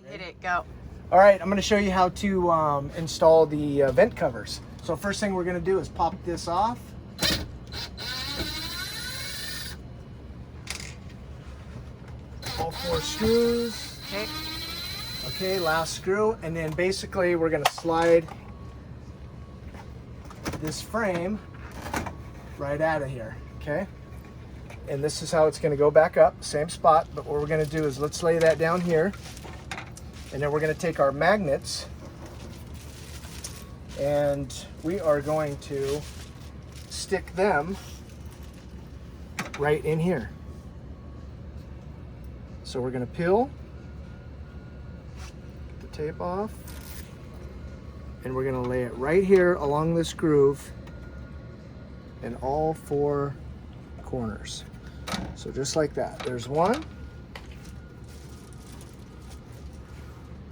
Hit it, go. All right, I'm going to show you how to install the vent covers. So first thing we're going to do is pop this off. All 4 screws. Okay. Okay, last screw. And then basically we're going to slide this frame right out of here, okay? And this is how it's going to go back up, same spot. But what we're going to do is let's lay that down here. And then we're going to take our magnets and we are going to stick them right in here. So we're going to peel the tape off and we're going to lay it right here along this groove in all 4 corners. So just like that. There's one.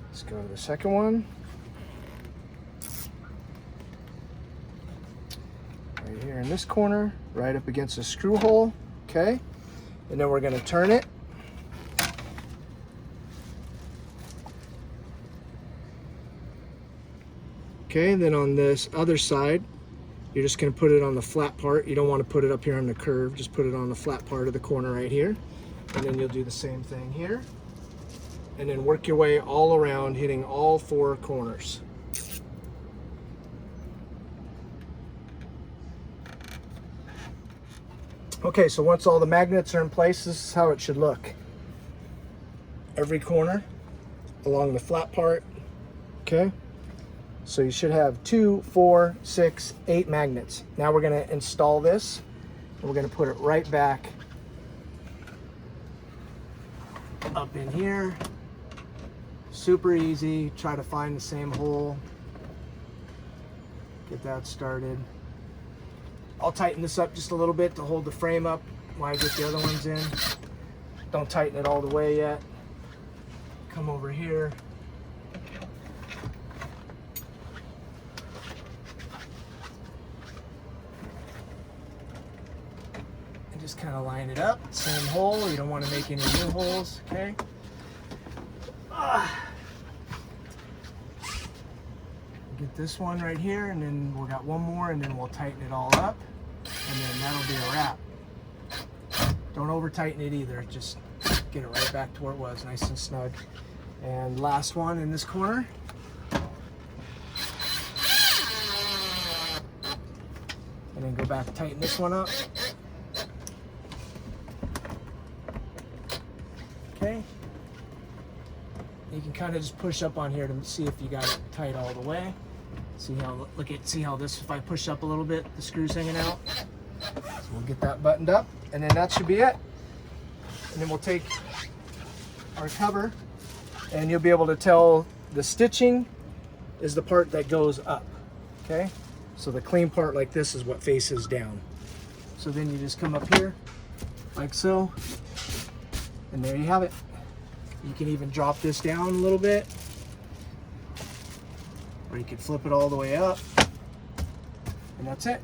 Let's go to the second one. Right here in this corner, right up against the screw hole, okay? And then we're gonna turn it. Okay, then on this other side, you're just gonna put it on the flat part. You don't wanna put it up here on the curve, just put it on the flat part of the corner right here. And then you'll do the same thing here. And then work your way all around, hitting all 4 corners. Okay, so once all the magnets are in place, this is how it should look. Every corner along the flat part, okay? So you should have 2, 4, 6, 8 magnets. Now we're gonna install this, and we're gonna put it right back up in here. Super easy. Try to find the same hole. Get that started. I'll tighten this up just a little bit to hold the frame up while I get the other ones in. Don't tighten it all the way yet. Come over here. And just kind of line it up. Same hole. You don't want to make any new holes, okay? Get this one right here, and then we'll got one more, and then we'll tighten it all up, and then that'll be a wrap. Don't over tighten it either, just get it right back to where it was, nice and snug. And last one in this corner. And then go back, tighten this one up. Okay. You can kind of just push up on here to see if you got it tight all the way. See how this, if I push up a little bit, the screw's hanging out. So we'll get that buttoned up, and then that should be it. And then we'll take our cover, and you'll be able to tell the stitching is the part that goes up, okay? So the clean part like this is what faces down. So then you just come up here, like so, and there you have it. You can even drop this down a little bit, or you can flip it all the way up, and that's it.